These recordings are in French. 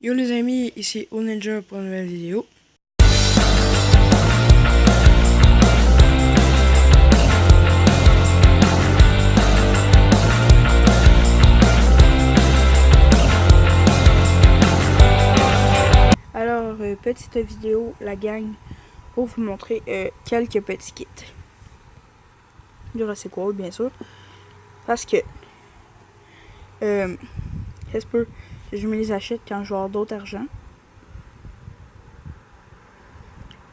Yo les amis, ici Oninja pour une nouvelle vidéo. Alors, petite vidéo, la gang, pour vous montrer quelques petits kits. Jurassic World, bien sûr. Parce que, ça se peut que je me les achète quand je vais avoir d'autres argent.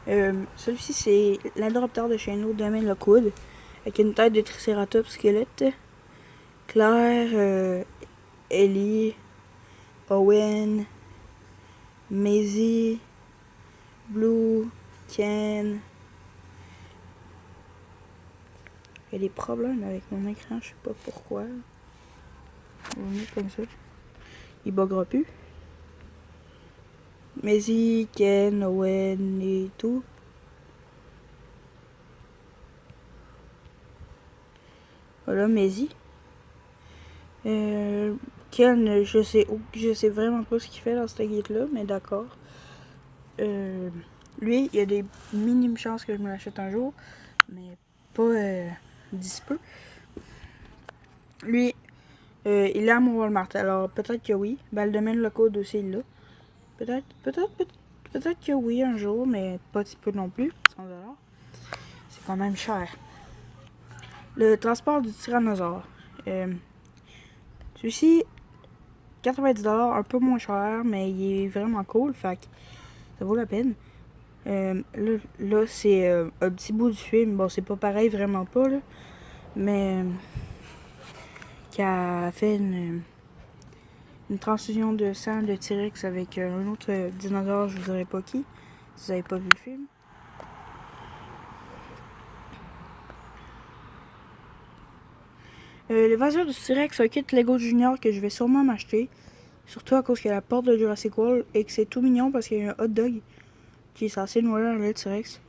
Celui-ci, c'est l'Indoraptor de chez nous, Demain Lockwood, avec une tête de Triceratops squelette. Claire, Ellie, Owen, Maisie, Blue, Ken. Il y a des problèmes avec mon écran, je sais pas pourquoi. On va mettre comme ça. Il buggera plus. Maisie, Ken, Owen et tout. Voilà, Maisie. Ken, je sais vraiment pas ce qu'il fait dans cette guide-là, mais d'accord. Lui, il y a des minimes chances que je me l'achète un jour, mais pas d'ici peu. Lui, il est à mon Walmart, alors peut-être que oui. Ben, le domaine local aussi, il l'a. Peut-être que oui un jour, mais pas si peu non plus. 100$. C'est quand même cher. Le transport du tyrannosaure. Celui-ci, 90$, un peu moins cher, mais il est vraiment cool, fait que ça vaut la peine. Là c'est un petit bout du film. Bon, c'est pas pareil, vraiment pas, là. Mais qui a fait une transfusion de sang de T-Rex avec un autre dinosaure, je vous dirais pas qui, si vous avez pas vu le film. L'évasion du T-Rex, un kit Lego Junior que je vais sûrement m'acheter. Surtout à cause qu'il y a la porte de Jurassic World et que c'est tout mignon parce qu'il y a un hot dog qui est censé nourrir le T-Rex.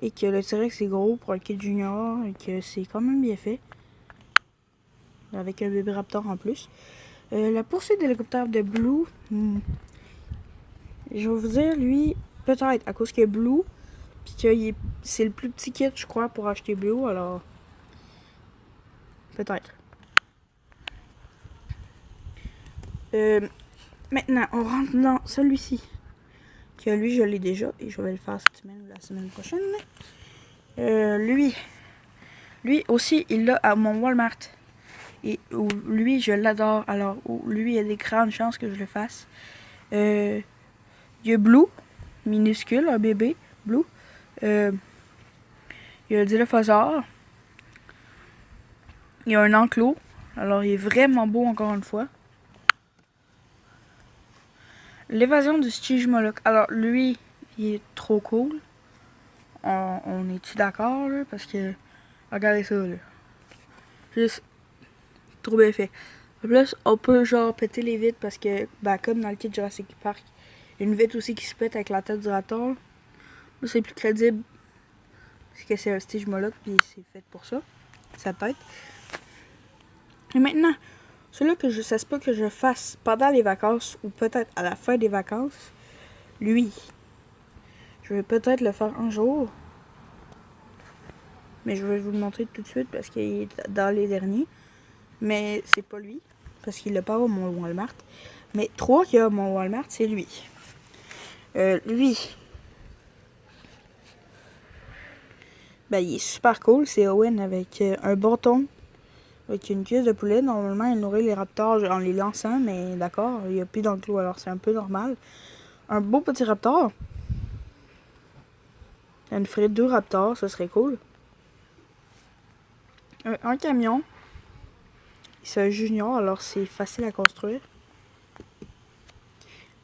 Et que le T-Rex est gros pour un kit Junior et que c'est quand même bien fait. Avec un bébé raptor en plus. La poursuite d'hélicoptère de Blue. Je vais vous dire, lui, peut-être à cause qu'il y a Blue. Puis que c'est le plus petit kit, je crois, pour acheter Blue. Alors, peut-être. Maintenant, on rentre dans celui-ci. Que lui, je l'ai déjà. Et je vais le faire cette semaine ou la semaine prochaine. Lui aussi, il l'a à mon Walmart. Et lui, je l'adore. Alors, lui, il y a des grandes chances que je le fasse. Il y a Blue, minuscule, un bébé, Blue. Il y a le Dilophosaure. Il y a un enclos. Alors, il est vraiment beau, encore une fois. L'évasion du Stygimoloch. Alors, lui, il est trop cool. On est-tu d'accord, là? Parce que, regardez ça, là. Juste, trop bien fait. En plus, on peut, genre, péter les vitres parce que, ben, comme dans le kit Jurassic Park, il y a une vitre aussi qui se pète avec la tête du raptor. Là, c'est plus crédible. Parce que c'est un Stygimoloch, puis c'est fait pour ça. Sa tête. Et maintenant, celui-là que ça se peut que je fasse pendant les vacances ou peut-être à la fin des vacances, lui, je vais peut-être le faire un jour. Mais je vais vous le montrer tout de suite parce qu'il est dans les derniers. Mais c'est pas lui, parce qu'il l'a pas à mon Walmart. Mais 3 qu'il y a à mon Walmart, c'est lui. Lui, ben, il est super cool. C'est Owen avec un bâton. Avec une cuisse de poulet, normalement, il nourrit les raptors en les lançant, mais d'accord, il n'y a plus d'enclos, alors c'est un peu normal. Un beau petit raptor. Il nous ferait 2 raptors, ça serait cool. Un camion. C'est un junior, alors c'est facile à construire.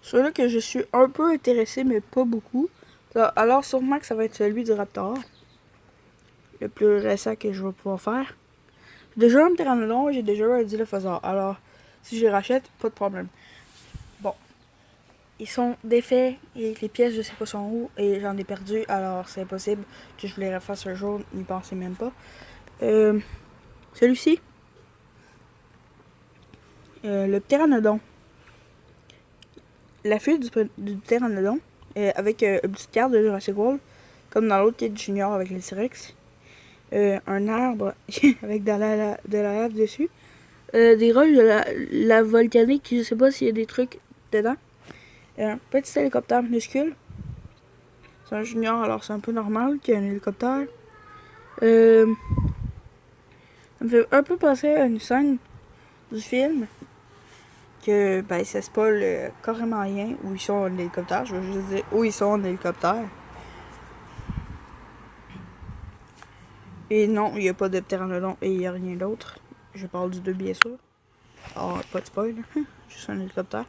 Celui-là que je suis un peu intéressé, mais pas beaucoup. Alors sûrement que ça va être celui du raptor. Le plus récent que je vais pouvoir faire. J'ai déjà un pteranodon, j'ai déjà un dilophosaure. Alors, si je les rachète, pas de problème. Bon. Ils sont défaits et les pièces, je sais pas sont où. Et j'en ai perdu, alors c'est impossible que je les refasse un jour. N'y pensez même pas. Celui-ci. Le pteranodon. la fuite du pteranodon avec une petite carte de Jurassic World, comme dans l'autre kit junior avec les T-Rex. Un arbre avec de la lave dessus. Des roches de la volcanique, je sais pas s'il y a des trucs dedans. Un petit hélicoptère minuscule. C'est un junior, alors c'est un peu normal qu'il y ait un hélicoptère. Ça me fait un peu penser à une scène du film que ben ça spoil carrément rien où ils sont en hélicoptère. Je veux juste dire où ils sont en hélicoptère. Et non, il n'y a pas de pteranodon et il n'y a rien d'autre. Je parle du 2 bien sûr. Oh, pas de spoil, juste un hélicoptère.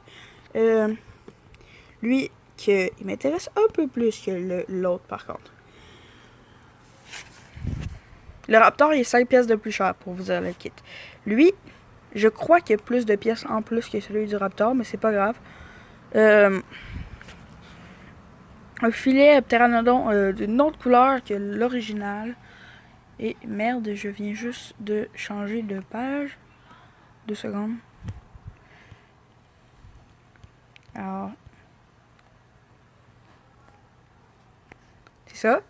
Lui, il m'intéresse un peu plus que l'autre par contre. Le Raptor, il est 5 pièces de plus cher pour vous dire le kit. Lui, je crois qu'il y a plus de pièces en plus que celui du Raptor, mais c'est pas grave. Un filet pteranodon d'une autre couleur que l'original. Et merde, je viens juste de changer de page. 2 secondes. Alors. C'est ça.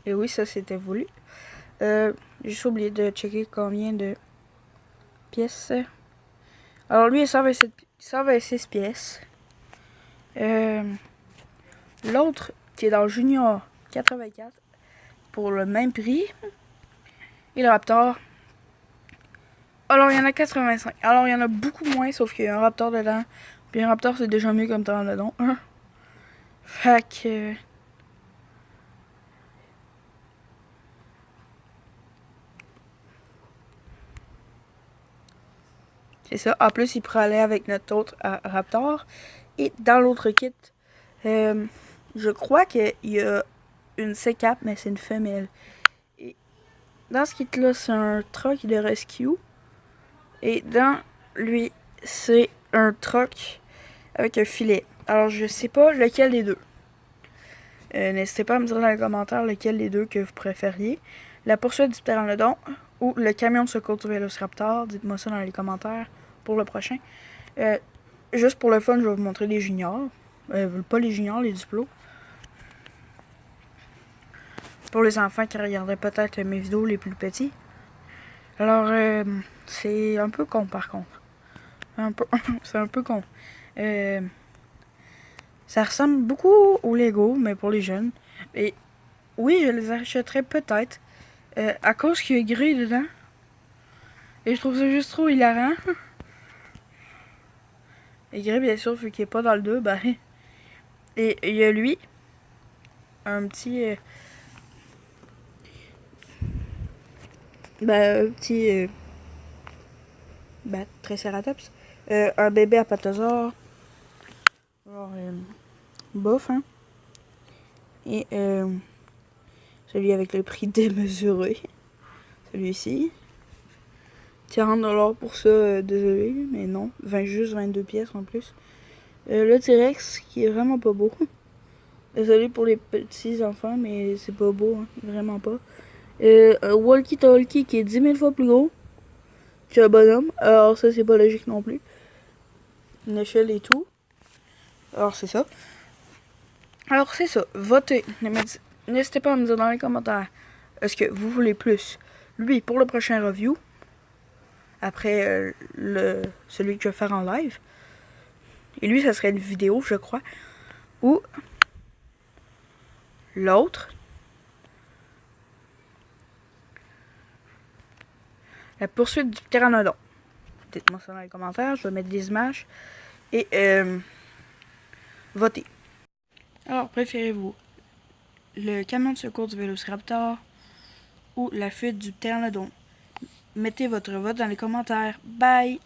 Et oui, ça c'était voulu. J'ai juste oublié de checker combien de pièces. Alors lui, il 126 pièces. L'autre, qui est dans le Junior 84, pour le même prix. Et le Raptor. Alors, il y en a 85. Alors, il y en a beaucoup moins, sauf qu'il y a un Raptor dedans. Puis un Raptor, c'est déjà mieux comme pteranodon. Fait que... c'est ça. En plus, il pourrait aller avec notre autre Raptor. Et dans l'autre kit, je crois qu'il y a une C4, mais c'est une femelle. Et dans ce kit-là, c'est un truck de rescue. Et dans lui, c'est un truck avec un filet. Alors, je sais pas lequel des deux. N'hésitez pas à me dire dans les commentaires lequel des deux que vous préfériez. La poursuite du pteranodon ou le camion de secours du Vélociraptor. Dites-moi ça dans les commentaires pour le prochain. Juste pour le fun, je vais vous montrer les juniors. Pas les juniors, les duplos. Pour les enfants qui regarderaient peut-être mes vidéos les plus petits. Alors, c'est un peu con par contre. C'est un peu con. Ça ressemble beaucoup au Lego, mais pour les jeunes. Et oui, je les achèterais peut-être. À cause qu'il y a gris dedans. Et je trouve ça juste trop hilarant. Et gris, bien sûr, vu qu'il n'est pas dans le 2, ben... Et il y a lui. Un petit... un petit... Triceratops. Un bébé apatosaure. Alors, bof, hein. Et celui avec le prix démesuré. Celui-ci. 40$ pour ça, désolé, mais non. Juste 22 pièces en plus. Le T-Rex qui est vraiment pas beau. Désolé pour les petits enfants, mais c'est pas beau, hein, vraiment pas. Un walkie-talkie qui est 10 000 fois plus gros qu'un bonhomme. Alors ça, c'est pas logique non plus. Une échelle et tout. Alors c'est ça. Alors c'est ça. Votez. N'hésitez pas à me dire dans les commentaires. Est-ce que vous voulez plus lui pour le prochain review? Après celui que je vais faire en live. Et lui, ça serait une vidéo, je crois. Ou l'autre. La poursuite du pteranodon. Dites-moi ça dans les commentaires. Je vais mettre des images. Et votez. Alors, préférez-vous le camion de secours du Vélociraptor ou la fuite du pteranodon? Mettez votre vote dans les commentaires. Bye!